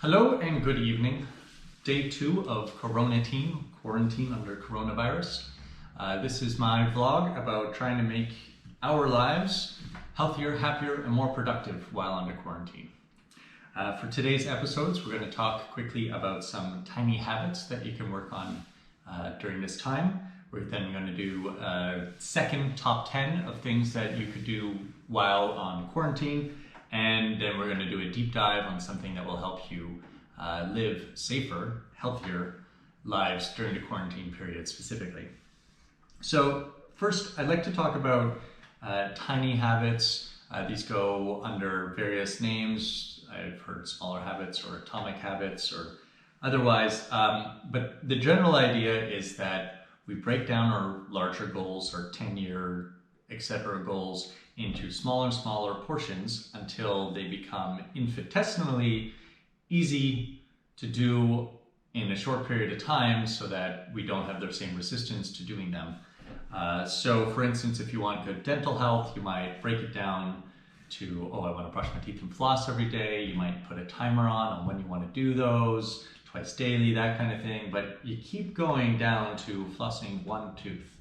Hello and good evening. Day 2 of quarantine under coronavirus. This is my vlog about trying to make our lives healthier, happier, and more productive while under quarantine. For today's episodes, we're going to talk quickly about some tiny habits that you can work on during this time. We're then going to do a second top 10 of things that you could do while on quarantine. And then we're going to do a deep dive on something that will help you live safer, healthier lives during the quarantine period specifically. So first, I'd like to talk about tiny habits. These go under various names. I've heard smaller habits or atomic habits or otherwise. But the general idea is that we break down our larger goals, our 10-year, etc. goals into smaller and smaller portions until they become infinitesimally easy to do in a short period of time so that we don't have the same resistance to doing them. So for instance, if you want good dental health, you might break it down to, I want to brush my teeth and floss every day. You might put a timer on when you want to do those, twice daily, that kind of thing. But you keep going down to flossing one tooth.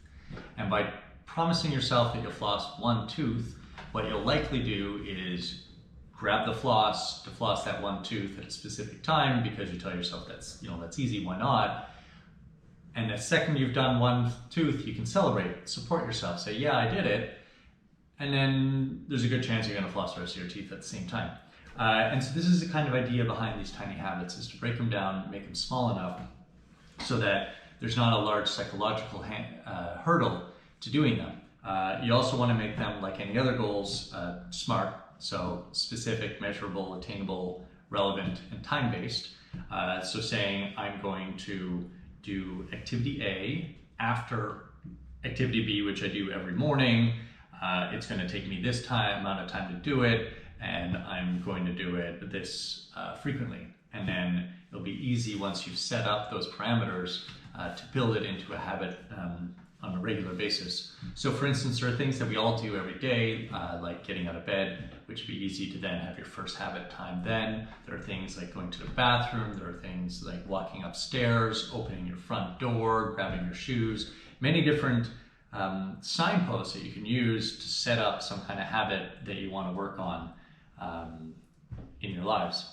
And by promising yourself that you'll floss one tooth, what you'll likely do is grab the floss to floss that one tooth at a specific time because you tell yourself that's easy, why not? And the second you've done one tooth, you can celebrate, support yourself, say, yeah, I did it. And then there's a good chance you're going to floss the rest of your teeth at the same time. And so this is the kind of idea behind these tiny habits, is to break them down, make them small enough so that there's not a large psychological hurdle to doing them. You also want to make them, like any other goals, SMART, so specific, measurable, attainable, relevant, and time-based. So saying I'm going to do activity A after activity B, which I do every morning. It's going to take me this amount of time to do it, and I'm going to do it this frequently. And then it'll be easy once you've set up those parameters to build it into a habit on a regular basis. So for instance, there are things that we all do every day, like getting out of bed, which would be easy to then have your first habit time then. There are things like going to the bathroom. There are things like walking upstairs, opening your front door, grabbing your shoes, many different signposts that you can use to set up some kind of habit that you want to work on in your lives.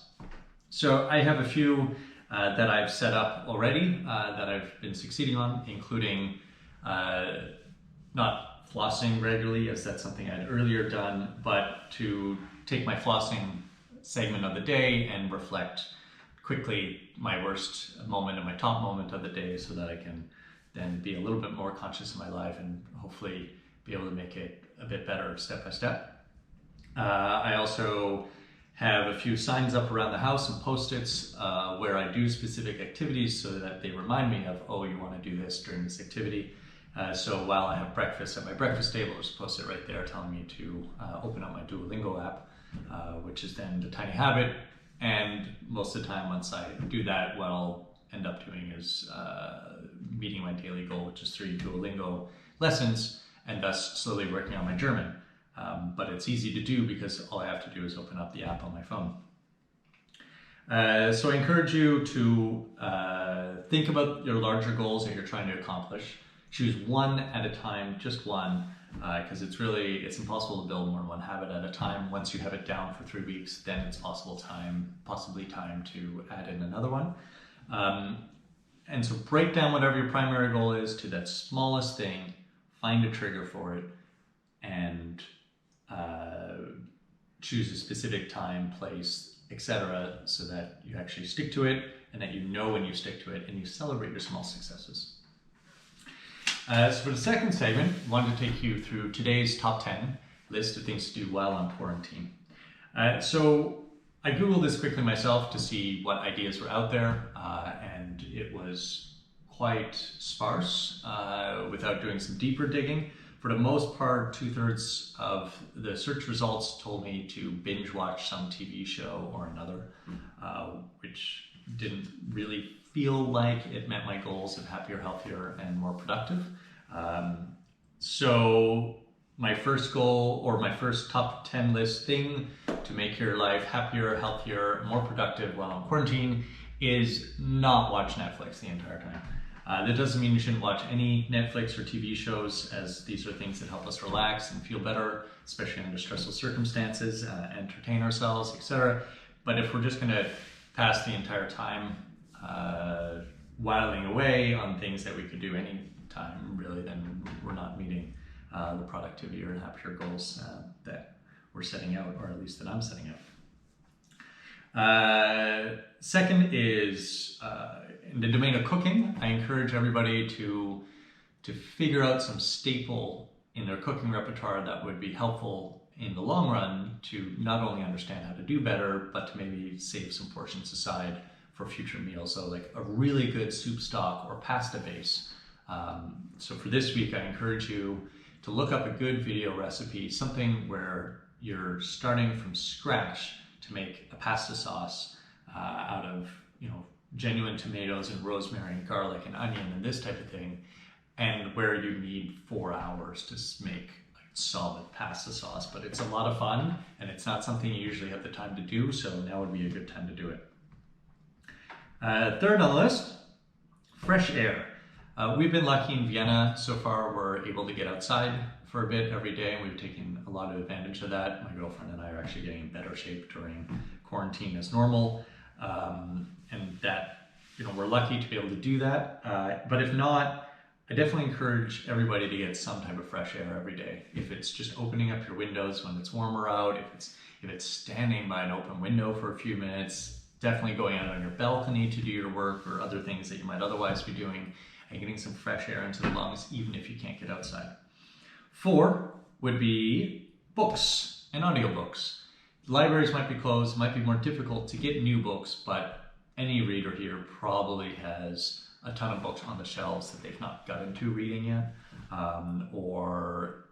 So I have a few that I've set up already that I've been succeeding on, including not flossing regularly, as that's something I'd earlier done, but to take my flossing segment of the day and reflect quickly my worst moment and my top moment of the day so that I can then be a little bit more conscious of my life and hopefully be able to make it a bit better step by step. I also have a few signs up around the house and post-its where I do specific activities so that they remind me of, you want to do this during this activity. So while I have breakfast at my breakfast table, there's a post-it right there telling me to open up my Duolingo app, which is then the tiny habit. And most of the time, once I do that, what I'll end up doing is meeting my daily goal, which is 3 Duolingo lessons, and thus slowly working on my German. But it's easy to do because all I have to do is open up the app on my phone. So I encourage you to think about your larger goals that you're trying to accomplish. Choose one at a time, just one, because it's impossible to build more than one habit at a time. Once you have it down for 3 weeks, then it's possibly time to add in another one. And so break down whatever your primary goal is to that smallest thing, find a trigger for it, and choose a specific time, place, etc., so that you actually stick to it and that you know when you stick to it and you celebrate your small successes. So for the second segment, I wanted to take you through today's top 10 list of things to do while on quarantine. So I Googled this quickly myself to see what ideas were out there, and it was quite sparse without doing some deeper digging. For the most part, 2/3 of the search results told me to binge watch some TV show or another, which didn't really feel like it met my goals of happier, healthier, and more productive. So my first goal, or my first top 10 list thing to make your life happier, healthier, more productive while in quarantine is not watch Netflix the entire time. That doesn't mean you shouldn't watch any Netflix or TV shows, as these are things that help us relax and feel better, especially under stressful circumstances, entertain ourselves, etc. But if we're just going to pass the entire time whiling away on things that we could do any time, really, then we're not meeting the productivity or happier goals that we're setting out, or at least that I'm setting out. Second is in the domain of cooking. I encourage everybody to figure out some staple in their cooking repertoire that would be helpful in the long run to not only understand how to do better, but to maybe save some portions aside for future meals. So like a really good soup stock or pasta base. So for this week, I encourage you to look up a good video recipe, something where you're starting from scratch to make a pasta sauce out of, genuine tomatoes and rosemary and garlic and onion and this type of thing, and where you need 4 hours to make solid pasta sauce. But it's a lot of fun, and it's not something you usually have the time to do, so now would be a good time to do it. Third on the list, fresh air. We've been lucky in Vienna so far. We're able to get outside for a bit every day, and we've taken a lot of advantage of that. My girlfriend and I are actually getting in better shape during quarantine as normal, and that, we're lucky to be able to do that. But if not, I definitely encourage everybody to get some type of fresh air every day. If it's just opening up your windows when it's warmer out, if it's standing by an open window for a few minutes, definitely going out on your balcony to do your work or other things that you might otherwise be doing, and getting some fresh air into the lungs, even if you can't get outside. 4 would be books and audiobooks. Libraries might be closed, might be more difficult to get new books, but any reader here probably has a ton of books on the shelves that they've not gotten to reading yet. Or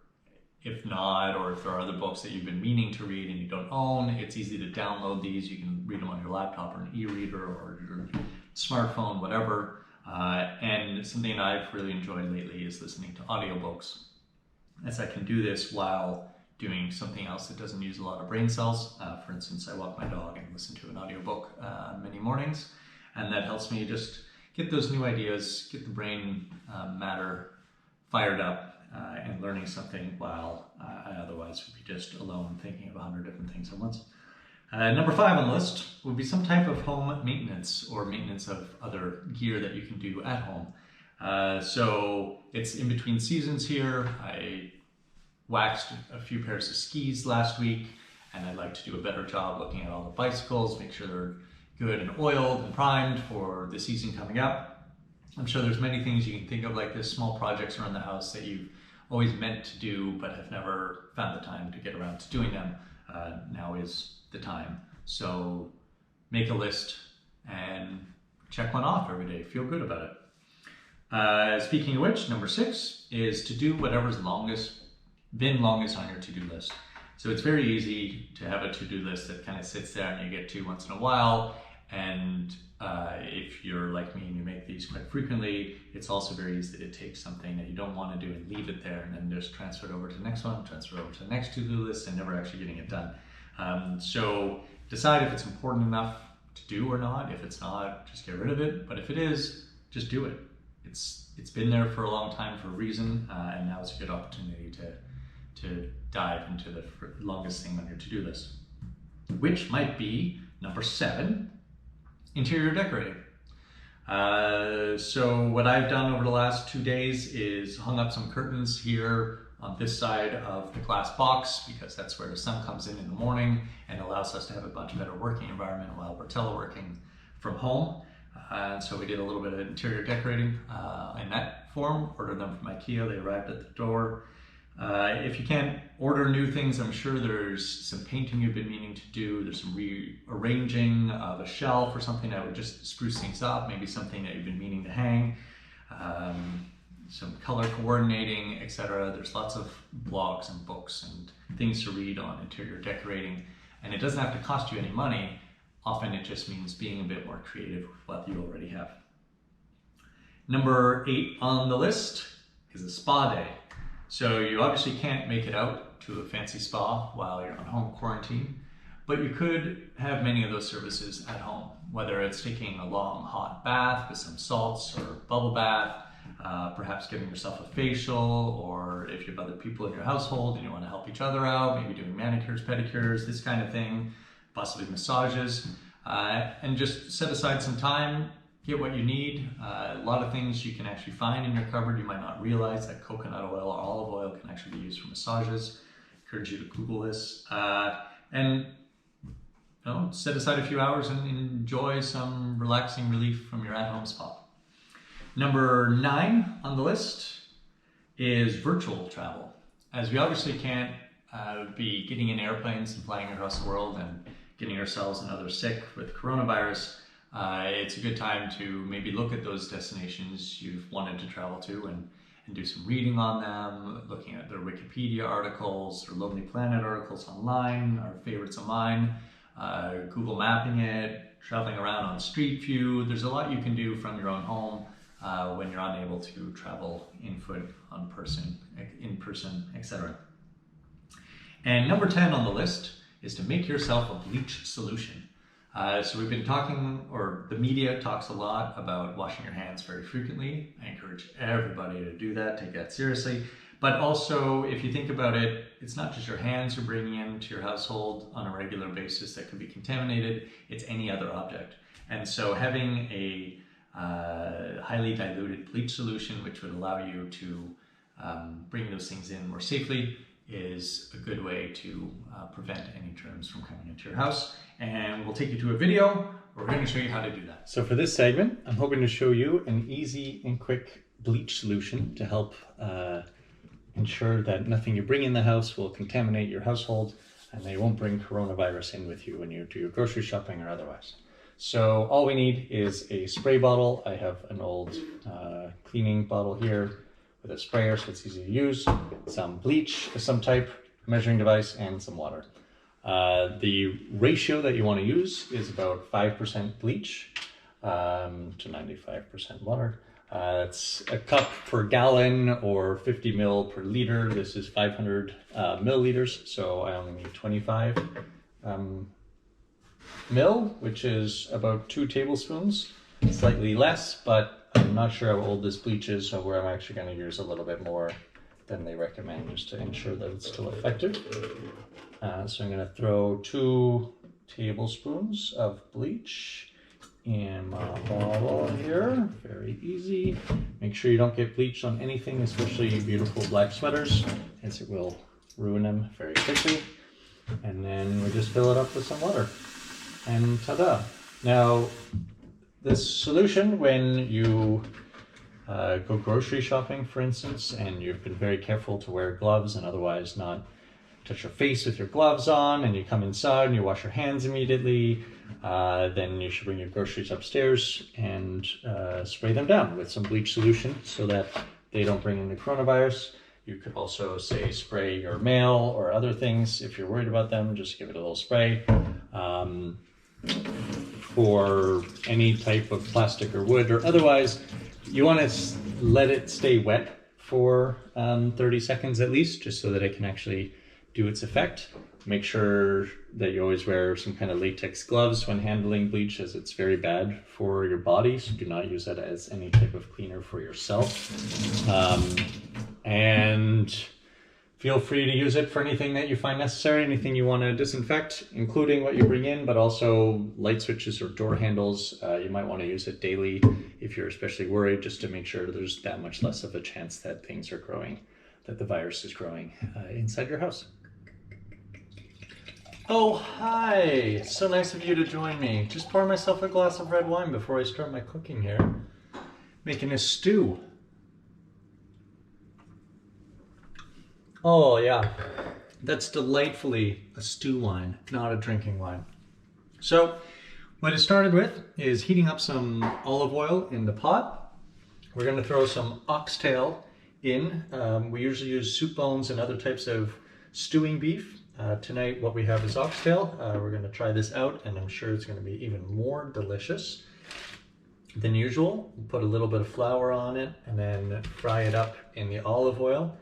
if not, or if there are other books that you've been meaning to read and you don't own, it's easy to download these. You can read them on your laptop or an e-reader or your smartphone, whatever. And something I've really enjoyed lately is listening to audiobooks, as I can do this while doing something else that doesn't use a lot of brain cells. For instance, I walk my dog and listen to an audiobook many mornings, and that helps me just get those new ideas, get the brain matter fired up, and learning something while I otherwise would be just alone thinking of 100 different things at once. Number 5 on the list would be some type of home maintenance or maintenance of other gear that you can do at home. So it's in between seasons here. I waxed a few pairs of skis last week, and I'd like to do a better job looking at all the bicycles, make sure they're good and oiled and primed for the season coming up. I'm sure there's many things you can think of like this, small projects around the house that you've always meant to do but have never found the time to get around to doing them. Now is the time. So make a list and check one off every day. Feel good about it. Speaking of which, number 6 is to do whatever's been longest on your to-do list. So it's very easy to have a to-do list that kind of sits there and you get to once in a while. And if you're like me and you make these quite frequently, it's also very easy to take something that you don't want to do and leave it there, and then just transfer it over to the next one, transfer it over to the next to-do list, and never actually getting it done. So decide if it's important enough to do or not. If it's not, just get rid of it. But if it is, just do it. It's been there for a long time for a reason, and now it's a good opportunity to dive into the longest thing on your to-do list, which might be number 7, interior decorating. So what I've done over the last 2 days is hung up some curtains here on this side of the glass box, because that's where the sun comes in the morning and allows us to have a much better working environment while we're teleworking from home. And so we did a little bit of interior decorating in that form, ordered them from IKEA, they arrived at the door. If you can't order new things, I'm sure there's some painting you've been meaning to do, there's some rearranging of a shelf or something that would just spruce things up, maybe something that you've been meaning to hang, some color coordinating, etc. There's lots of blogs and books and things to read on interior decorating, and it doesn't have to cost you any money. Often it just means being a bit more creative with what you already have. Number 8 on the list is a spa day. So you obviously can't make it out to a fancy spa while you're on home quarantine, But you could have many of those services at home, whether it's taking a long hot bath with some salts or bubble bath, perhaps giving yourself a facial, or if you have other people in your household and you want to help each other out, maybe doing manicures, pedicures, this kind of thing, possibly massages, and just set aside some time, get what you need. A lot of things you can actually find in your cupboard. You might not realize that coconut oil or olive oil can actually be used for massages. I encourage you to Google this. And set aside a few hours and enjoy some relaxing relief from your at-home spa. Number 9 on the list is virtual travel. As we obviously can't be getting in airplanes and flying across the world and getting ourselves and others sick with coronavirus, it's a good time to maybe look at those destinations you've wanted to travel to and do some reading on them, looking at their Wikipedia articles or Lonely Planet articles online, our favorites of mine, Google mapping it, traveling around on Street View. There's a lot you can do from your own home when you're unable to travel in person, etc. And number 10 on the list is to make yourself a bleach solution. So we've been talking, or the media talks a lot about washing your hands very frequently. I encourage everybody to do that, take that seriously. But also, if you think about it, it's not just your hands you're bringing into your household on a regular basis that could be contaminated, it's any other object. And so having a highly diluted bleach solution, which would allow you to bring those things in more safely, is a good way to prevent any germs from coming into your house. And we'll take you to a video where we're going to show you how to do that. So for this segment, I'm hoping to show you an easy and quick bleach solution to help ensure that nothing you bring in the house will contaminate your household, and they won't bring coronavirus in with you when you do your grocery shopping or otherwise. So all we need is a spray bottle. I have an old cleaning bottle here with a sprayer, so it's easy to use, some bleach of some type, measuring device, and some water. The ratio that you want to use is about 5% bleach to 95% water. It's a cup per gallon or 50 mil per liter. This is 500 milliliters, so I only need 25 mil, which is about 2 tablespoons, slightly less, but I'm not sure how old this bleach is, so where I'm actually going to use a little bit more than they recommend just to ensure that it's still effective. So I'm going to throw 2 tablespoons of bleach in my bottle here. Very easy. Make sure you don't get bleach on anything, especially beautiful black sweaters, as it will ruin them very quickly. And then we just fill it up with some water. And ta-da! Now, this solution, when you go grocery shopping, for instance, and you've been very careful to wear gloves and otherwise not touch your face with your gloves on, and you come inside and you wash your hands immediately, then you should bring your groceries upstairs and spray them down with some bleach solution so that they don't bring in the coronavirus. You could also, say, spray your mail or other things. If you're worried about them, just give it a little spray. For any type of plastic or wood or otherwise, you want to let it stay wet for 30 seconds at least, just so that it can actually do its effect. Make sure that you always wear some kind of latex gloves when handling bleach, as it's very bad for your body, so do not use that as any type of cleaner for yourself. And feel free to use it for anything that you find necessary, anything you want to disinfect, including what you bring in, but also light switches or door handles. You might want to use it daily if you're especially worried, just to make sure there's that much less of a chance that things are growing, that the virus is growing inside your house. Oh, hi! So nice of you to join me. Just pour myself a glass of red wine before I start my cooking here. Making a stew. Oh yeah, that's delightfully a stew wine, not a drinking wine. So what it started with is heating up some olive oil in the pot. We're going to throw some oxtail in. We usually use soup bones and other types of stewing beef. Tonight what we have is oxtail. We're going to try this out, and I'm sure it's going to be even more delicious than usual. We'll put a little bit of flour on it and then fry it up in the olive oil.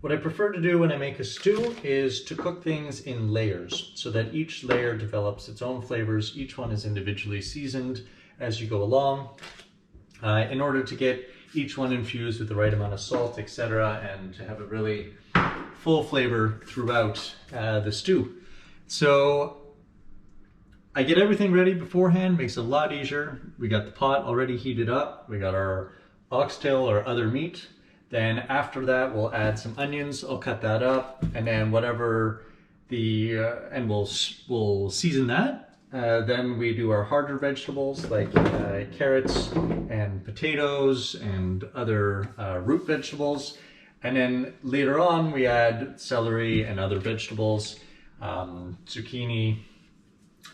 What I prefer to do when I make a stew is to cook things in layers so that each layer develops its own flavors. Each one is individually seasoned as you go along in order to get each one infused with the right amount of salt, etc., and to have a really full flavor throughout the stew. So I get everything ready beforehand, makes it a lot easier. We got the pot already heated up. We got our oxtail or other meat. Then after that, we'll add some onions. I'll cut that up, and then whatever and we'll season that. Then we do our harder vegetables like carrots and potatoes and other root vegetables. And then later on, we add celery and other vegetables, zucchini.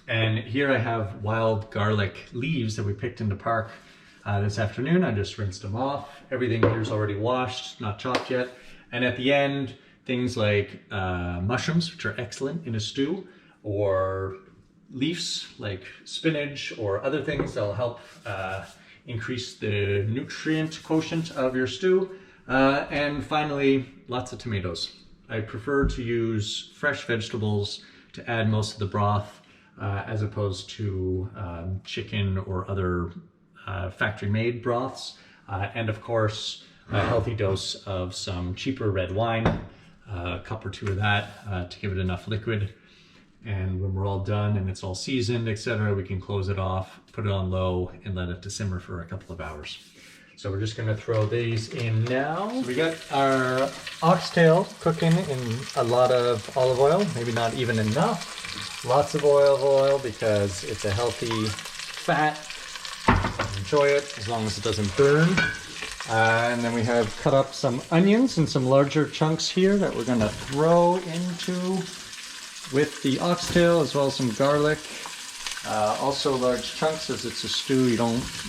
And here I have wild garlic leaves that we picked in the park this afternoon. I just rinsed them off. Everything here is already washed, not chopped yet. And at the end, things like mushrooms, which are excellent in a stew, or leaves like spinach or other things that'll help increase the nutrient quotient of your stew. And finally, lots of tomatoes. I prefer to use fresh vegetables to add most of the broth as opposed to chicken or other factory-made broths. And of course, a healthy dose of some cheaper red wine, a cup or two of that to give it enough liquid. And when we're all done and it's all seasoned, etc., we can close it off, put it on low, and let it to simmer for a couple of hours. So we're just going to throw these in now. So we got our oxtail cooking in a lot of olive oil, maybe not even enough. Lots of oil because it's a healthy fat. Enjoy it as long as it doesn't burn. And then we have cut up some onions in some larger chunks here that we're going to throw into with the oxtail, as well as some garlic. Also large chunks, as it's a stew.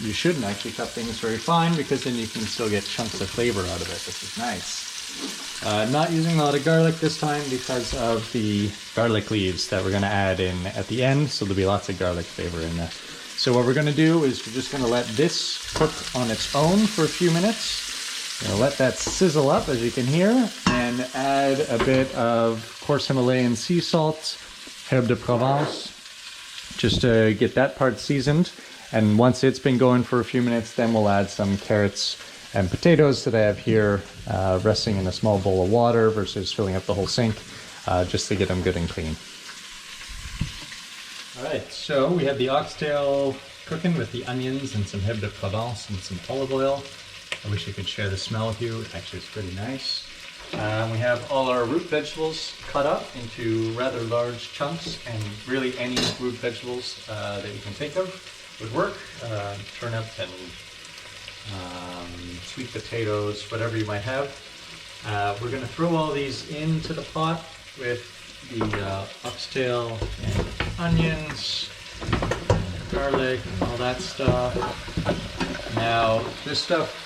You shouldn't actually cut things very fine because then you can still get chunks of flavor out of it, which is nice. Not using a lot of garlic this time because of the garlic leaves that we're going to add in at the end, so there'll be lots of garlic flavor in there. So what we're going to do is we're just going to let this cook on its own for a few minutes. We're going to let that sizzle up, as you can hear, and add a bit of coarse Himalayan sea salt, herbe de Provence, just to get that part seasoned. And once it's been going for a few minutes, then we'll add some carrots and potatoes that I have here resting in a small bowl of water versus filling up the whole sink, just to get them good and clean. All right, so we have the oxtail cooking with the onions and some herbe de Provence and some olive oil. I wish I could share the smell with you. Actually, it's pretty nice. We have all our root vegetables cut up into rather large chunks, and really any root vegetables that you can think of would work. Turnip and sweet potatoes, whatever you might have. We're going to throw all these into the pot with the oxtail and onions, and garlic, and all that stuff. Now, this stuff,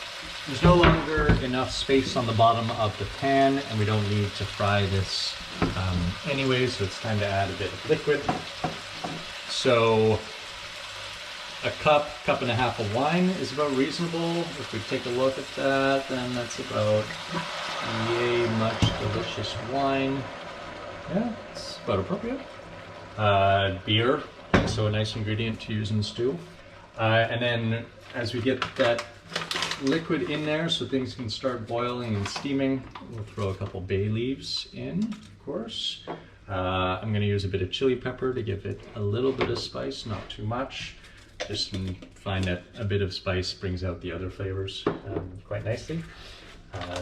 there's no longer enough space on the bottom of the pan, and we don't need to fry this anyway, so it's time to add a bit of liquid. So a cup and a half of wine is about reasonable. If we take a look at that, then that's about yay much delicious wine. Yeah, it's about appropriate. Beer, also a nice ingredient to use in stew. And then as we get that liquid in there so things can start boiling and steaming, we'll throw a couple bay leaves in, of course. I'm going to use a bit of chili pepper to give it a little bit of spice, not too much. Just find that a bit of spice brings out the other flavors quite nicely.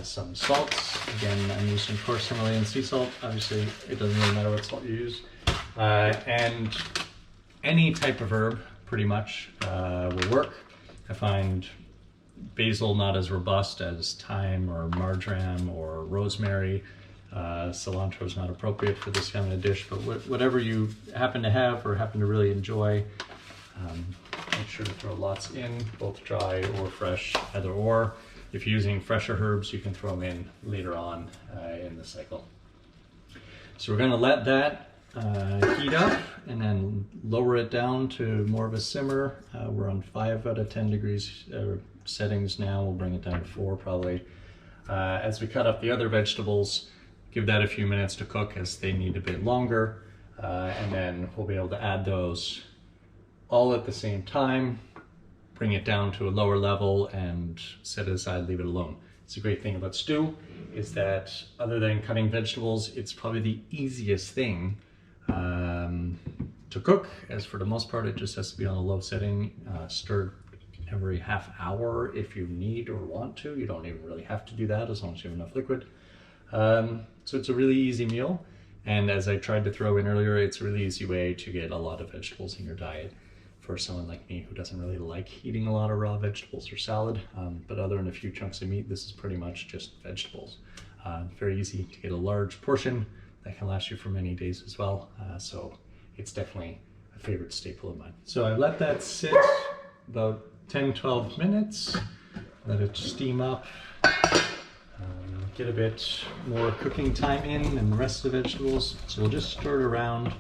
Some salt. Again, I'm using coarse Himalayan sea salt. Obviously, it doesn't really matter what salt you use. And any type of herb, pretty much, will work. I find basil not as robust as thyme or marjoram or rosemary. Cilantro is not appropriate for this kind of dish, but whatever you happen to have or happen to really enjoy, make sure to throw lots in, both dry or fresh, either or. If you're using fresher herbs, you can throw them in later on in the cycle. So we're going to let that heat up and then lower it down to more of a simmer. We're on 5 out of 10 degrees settings now. We'll bring it down to 4 probably. As we cut up the other vegetables, give that a few minutes to cook as they need a bit longer, and then we'll be able to add those all at the same time, bring it down to a lower level and set it aside, leave it alone. It's a great thing about stew is that other than cutting vegetables, it's probably the easiest thing to cook, as for the most part it just has to be on a low setting, stirred every half hour if you need or want to. You don't even really have to do that as long as you have enough liquid. So it's a really easy meal, and as I tried to throw in earlier, it's a really easy way to get a lot of vegetables in your diet for someone like me who doesn't really like eating a lot of raw vegetables or salad, but other than a few chunks of meat, this is pretty much just vegetables. Very easy to get a large portion that can last you for many days as well, so it's definitely a favorite staple of mine. So I let that sit about 10-12 minutes, let it steam up, get a bit more cooking time in and the rest of the vegetables. So we'll just stir it around,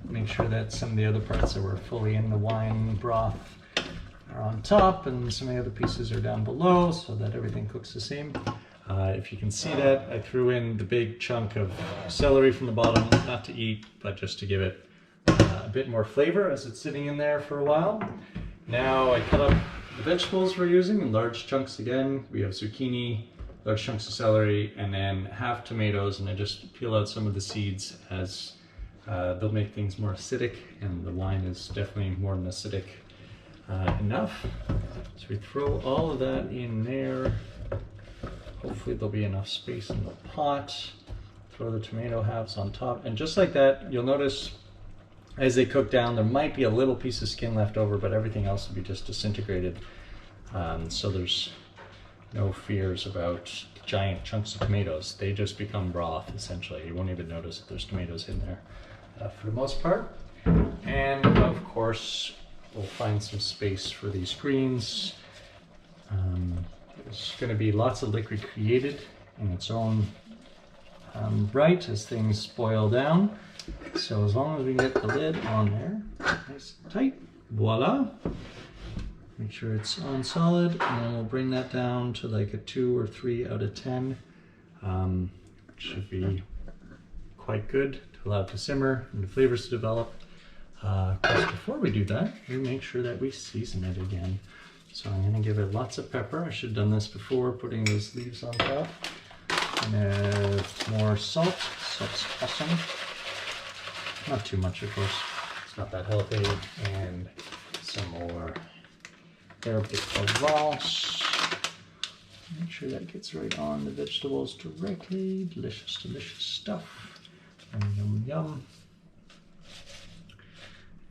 make sure that some of the other parts that were fully in the wine broth are on top and some of the other pieces are down below so that everything cooks the same. If you can see that, I threw in the big chunk of celery from the bottom, not to eat, but just to give it a bit more flavor as it's sitting in there for a while. Now I cut up the vegetables we're using in large chunks again. We have zucchini, large chunks of celery, and then half tomatoes, and I just peel out some of the seeds as they'll make things more acidic, and the wine is definitely more than acidic enough. So we throw all of that in there. Hopefully there'll be enough space in the pot. Throw the tomato halves on top, and just like that, you'll notice as they cook down, there might be a little piece of skin left over, but everything else will be just disintegrated. So there's no fears about giant chunks of tomatoes. They just become broth, essentially. You won't even notice if there's tomatoes in there for the most part. And of course, we'll find some space for these greens. There's going to be lots of liquid created in its own right as things boil down. So as long as we get the lid on there, nice and tight, voila. Make sure it's on solid, and then we'll bring that down to like a 2 or 3 out of 10. Which should be quite good to allow it to simmer and the flavors to develop. Of course, before we do that, we make sure that we season it again. So I'm going to give it lots of pepper. I should have done this before, putting those leaves on top. And more salt. Salt's awesome. Not too much, of course. It's not that healthy. And some more herb de Provence. Make sure that gets right on the vegetables directly. Delicious, delicious stuff. Yum, yum, yum.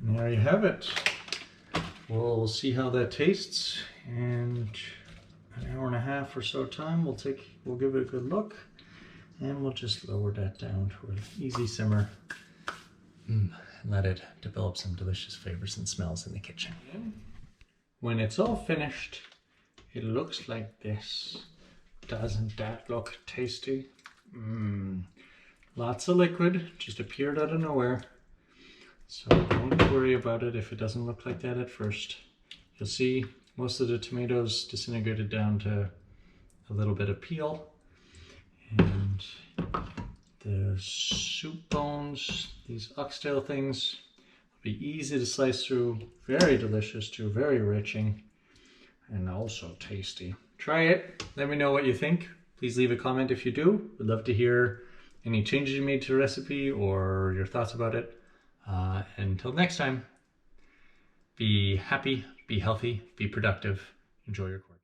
And there you have it. We'll see how that tastes, and an hour and a half or so time, we'll give it a good look, and we'll just lower that down to an easy simmer and let it develop some delicious flavors and smells in the kitchen. When it's all finished, it looks like this. Doesn't that look tasty? Lots of liquid just appeared out of nowhere. So don't worry about it if it doesn't look like that at first. You'll see most of the tomatoes disintegrated down to a little bit of peel. And the soup bones, these oxtail things, will be easy to slice through. Very delicious too, very enriching, and also tasty. Try it, let me know what you think. Please leave a comment if you do. We'd love to hear any changes you made to the recipe or your thoughts about it. Until next time, be happy, be healthy, be productive, enjoy your course.